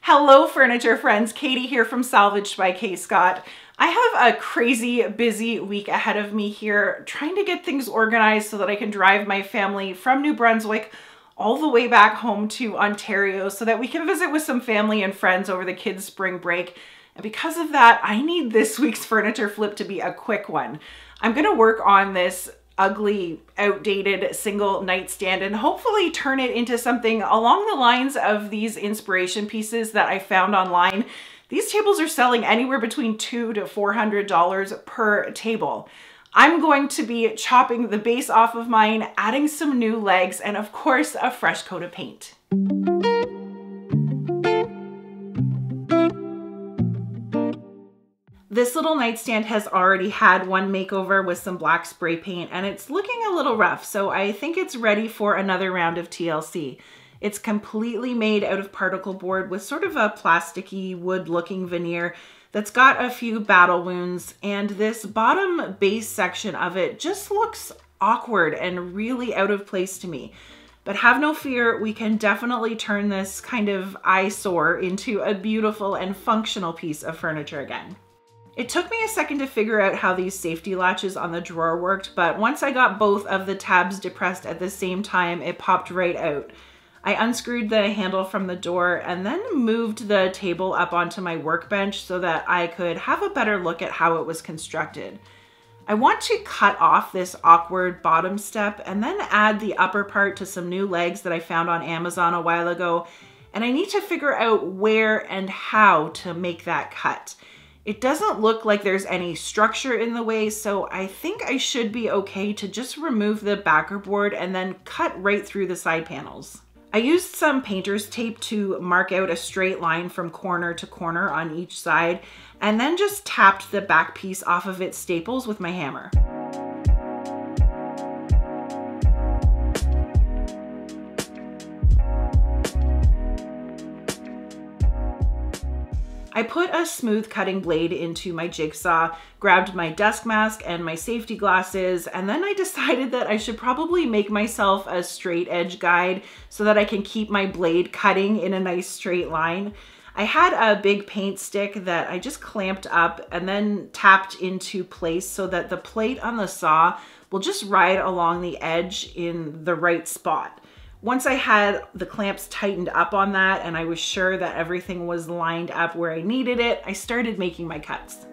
Hello furniture friends, Katie here from Salvaged by K. Scott. I have a crazy busy week ahead of me here trying to get things organized so that I can drive my family from New Brunswick all the way back home to Ontario so that we can visit with some family and friends over the kids' spring break. And because of that, I need this week's furniture flip to be a quick one. I'm gonna work on this ugly, outdated single nightstand and hopefully turn it into something along the lines of these inspiration pieces that I found online. These tables are selling anywhere between $200 to $400 per table. I'm going to be chopping the base off of mine, adding some new legs, and of course, a fresh coat of paint. This little nightstand has already had one makeover with some black spray paint and it's looking a little rough, so I think it's ready for another round of TLC. It's completely made out of particle board with sort of a plasticky wood looking veneer that's got a few battle wounds, and this bottom base section of it just looks awkward and really out of place to me. But have no fear, we can definitely turn this kind of eyesore into a beautiful and functional piece of furniture again. It took me a second to figure out how these safety latches on the drawer worked, but once I got both of the tabs depressed at the same time, it popped right out. I unscrewed the handle from the door and then moved the table up onto my workbench so that I could have a better look at how it was constructed. I want to cut off this awkward bottom step and then add the upper part to some new legs that I found on Amazon a while ago, and I need to figure out where and how to make that cut. It doesn't look like there's any structure in the way, so I think I should be okay to just remove the backer board and then cut right through the side panels. I used some painter's tape to mark out a straight line from corner to corner on each side, and then just tapped the back piece off of its staples with my hammer. I put a smooth cutting blade into my jigsaw, grabbed my desk mask and my safety glasses, and then I decided that I should probably make myself a straight edge guide so that I can keep my blade cutting in a nice straight line. I had a big paint stick that I just clamped up and then tapped into place so that the plate on the saw will just ride along the edge in the right spot. Once I had the clamps tightened up on that and I was sure that everything was lined up where I needed it, I started making my cuts.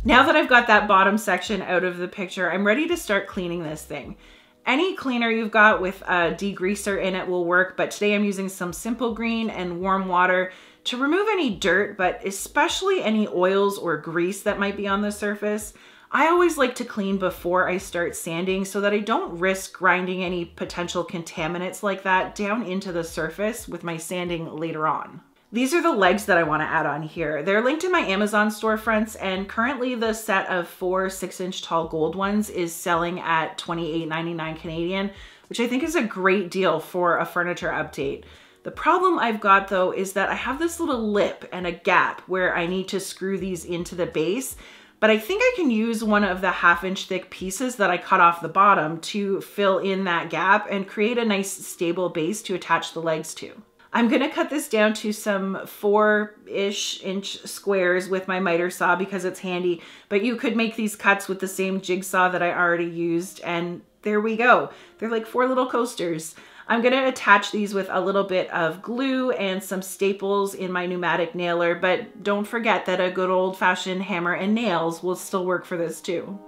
Now that I've got that bottom section out of the picture, I'm ready to start cleaning this thing. Any cleaner you've got with a degreaser in it will work, but today I'm using some Simple Green and warm water to remove any dirt, but especially any oils or grease that might be on the surface. I always like to clean before I start sanding so that I don't risk grinding any potential contaminants like that down into the surface with my sanding later on. These are the legs that I want to add on here. They're linked in my Amazon storefronts, and currently the set of 4 6-inch tall gold ones is selling at $28.99 Canadian, which I think is a great deal for a furniture update. The problem I've got though is that I have this little lip and a gap where I need to screw these into the base, but I think I can use one of the 1/2-inch thick pieces that I cut off the bottom to fill in that gap and create a nice stable base to attach the legs to. I'm gonna cut this down to some 4-ish inch squares with my miter saw because it's handy, but you could make these cuts with the same jigsaw that I already used, and there we go. They're like 4 little coasters. I'm gonna attach these with a little bit of glue and some staples in my pneumatic nailer, but don't forget that a good old-fashioned hammer and nails will still work for this too.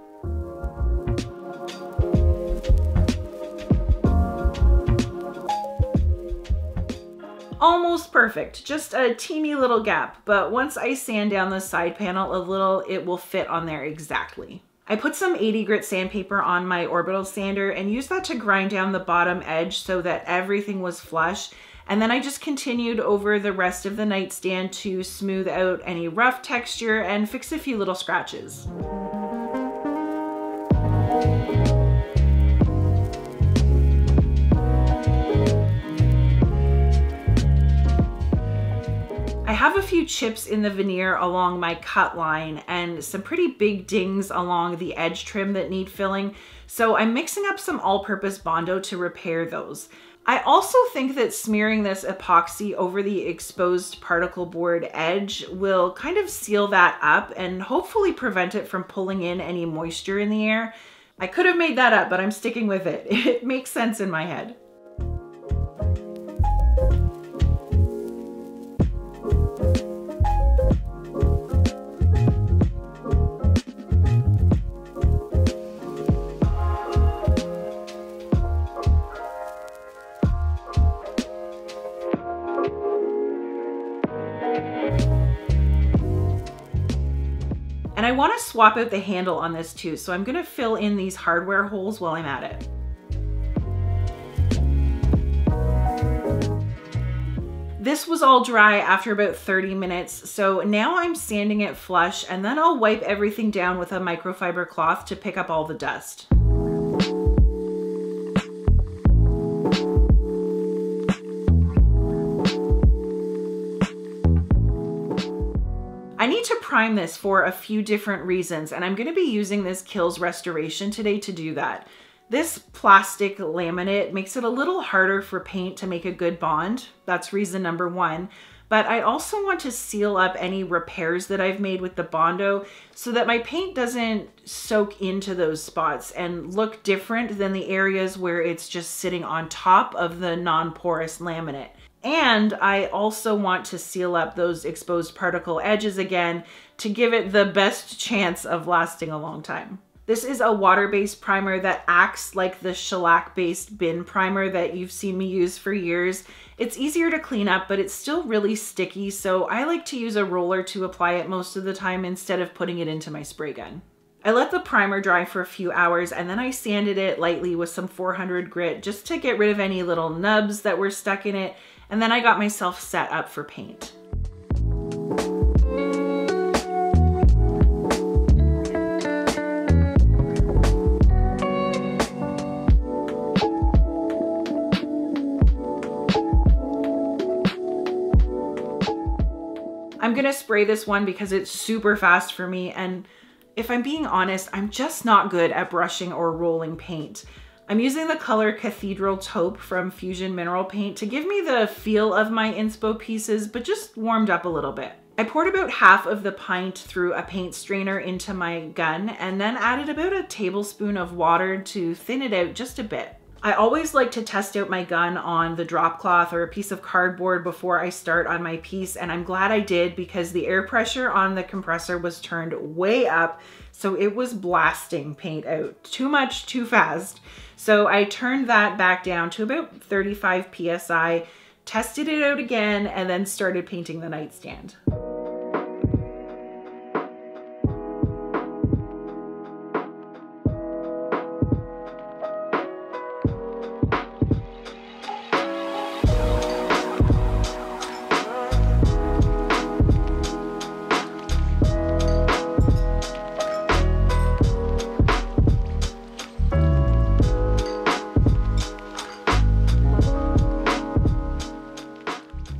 Almost perfect, just a teeny little gap, but once I sand down the side panel a little, it will fit on there exactly. I put some 80 grit sandpaper on my orbital sander and used that to grind down the bottom edge so that everything was flush. And then I just continued over the rest of the nightstand to smooth out any rough texture and fix a few little scratches. I have a few chips in the veneer along my cut line and some pretty big dings along the edge trim that need filling, so I'm mixing up some all-purpose Bondo to repair those. I also think that smearing this epoxy over the exposed particle board edge will kind of seal that up and hopefully prevent it from pulling in any moisture in the air. I could have made that up, but I'm sticking with it. It makes sense in my head. And I want to swap out the handle on this too, so I'm going to fill in these hardware holes while I'm at it. This was all dry after about 30 minutes, so now I'm sanding it flush and then I'll wipe everything down with a microfiber cloth to pick up all the dust. I need to prime this for a few different reasons, and I'm going to be using this Kills Restoration today to do that. This plastic laminate makes it a little harder for paint to make a good bond. That's reason number one. But I also want to seal up any repairs that I've made with the Bondo so that my paint doesn't soak into those spots and look different than the areas where it's just sitting on top of the non-porous laminate. And I also want to seal up those exposed particle edges again to give it the best chance of lasting a long time. This is a water-based primer that acts like the shellac-based bin primer that you've seen me use for years. It's easier to clean up, but it's still really sticky, so I like to use a roller to apply it most of the time instead of putting it into my spray gun. I let the primer dry for a few hours and then I sanded it lightly with some 400 grit just to get rid of any little nubs that were stuck in it, and then I got myself set up for paint. I'm gonna spray this one because it's super fast for me, and if I'm being honest, I'm just not good at brushing or rolling paint. I'm using the color Cathedral Taupe from Fusion Mineral Paint to give me the feel of my inspo pieces, but just warmed up a little bit. I poured about half of the pint through a paint strainer into my gun and then added about a tablespoon of water to thin it out just a bit. I always like to test out my gun on the drop cloth or a piece of cardboard before I start on my piece, and I'm glad I did because the air pressure on the compressor was turned way up, so it was blasting paint out. Too much, too fast. So I turned that back down to about 35 PSI, tested it out again, and then started painting the nightstand.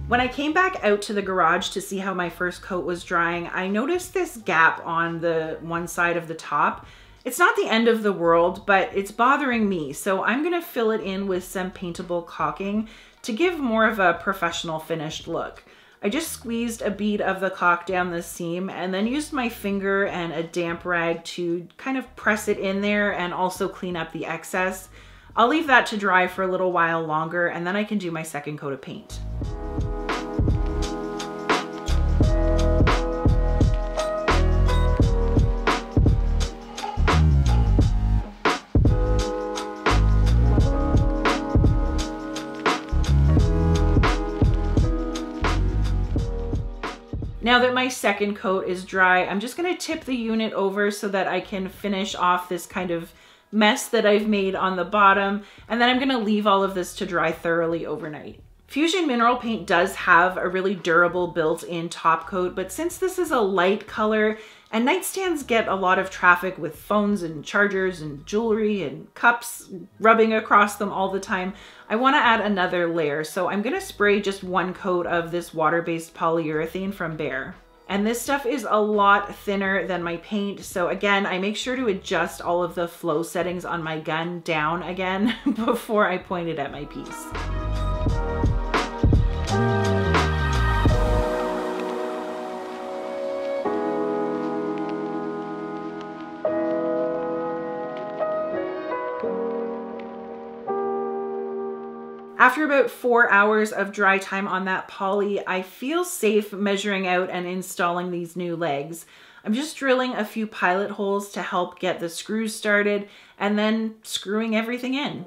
When I came back out to the garage to see how my first coat was drying, I noticed this gap on the one side of the top. It's not the end of the world, but it's bothering me, so I'm gonna fill it in with some paintable caulking to give more of a professional finished look. I just squeezed a bead of the caulk down the seam and then used my finger and a damp rag to kind of press it in there and also clean up the excess. I'll leave that to dry for a little while longer and then I can do my second coat of paint. Now that my second coat is dry, I'm just gonna tip the unit over so that I can finish off this kind of mess that I've made on the bottom, and then I'm gonna leave all of this to dry thoroughly overnight. Fusion mineral paint does have a really durable built-in top coat, but since this is a light color and nightstands get a lot of traffic with phones and chargers and jewelry and cups rubbing across them all the time, I want to add another layer. So I'm going to spray just one coat of this water-based polyurethane from Behr. And this stuff is a lot thinner than my paint. So again, I make sure to adjust all of the flow settings on my gun down again before I point it at my piece. After about 4 hours of dry time on that poly, I feel safe measuring out and installing these new legs. I'm just drilling a few pilot holes to help get the screws started and then screwing everything in.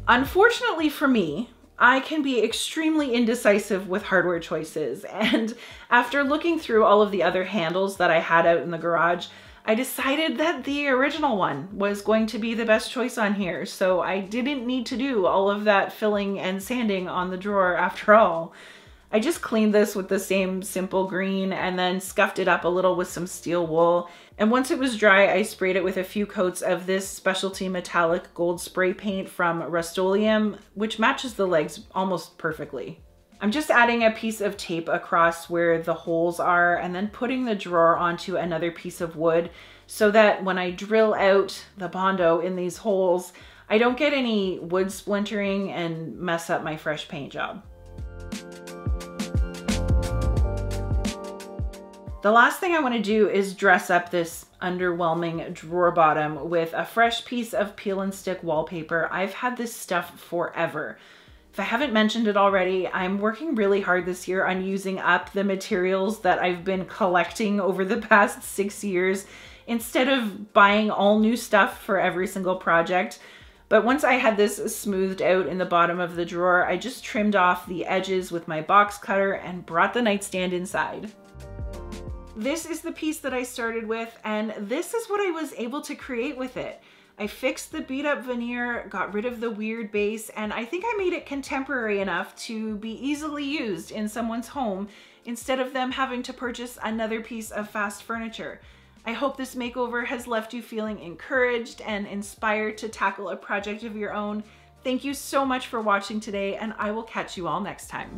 Unfortunately for me, I can be extremely indecisive with hardware choices, and after looking through all of the other handles that I had out in the garage, I decided that the original one was going to be the best choice on here, so I didn't need to do all of that filling and sanding on the drawer after all. I just cleaned this with the same simple green and then scuffed it up a little with some steel wool. And once it was dry, I sprayed it with a few coats of this specialty metallic gold spray paint from Rust-Oleum, which matches the legs almost perfectly. I'm just adding a piece of tape across where the holes are and then putting the drawer onto another piece of wood so that when I drill out the Bondo in these holes, I don't get any wood splintering and mess up my fresh paint job. The last thing I want to do is dress up this underwhelming drawer bottom with a fresh piece of peel and stick wallpaper. I've had this stuff forever. If I haven't mentioned it already, I'm working really hard this year on using up the materials that I've been collecting over the past 6 years instead of buying all new stuff for every single project. But once I had this smoothed out in the bottom of the drawer, I just trimmed off the edges with my box cutter and brought the nightstand inside. This is the piece that I started with, and this is what I was able to create with it. I fixed the beat up veneer, got rid of the weird base, and I think I made it contemporary enough to be easily used in someone's home instead of them having to purchase another piece of fast furniture. I hope this makeover has left you feeling encouraged and inspired to tackle a project of your own. Thank you so much for watching today, and I will catch you all next time.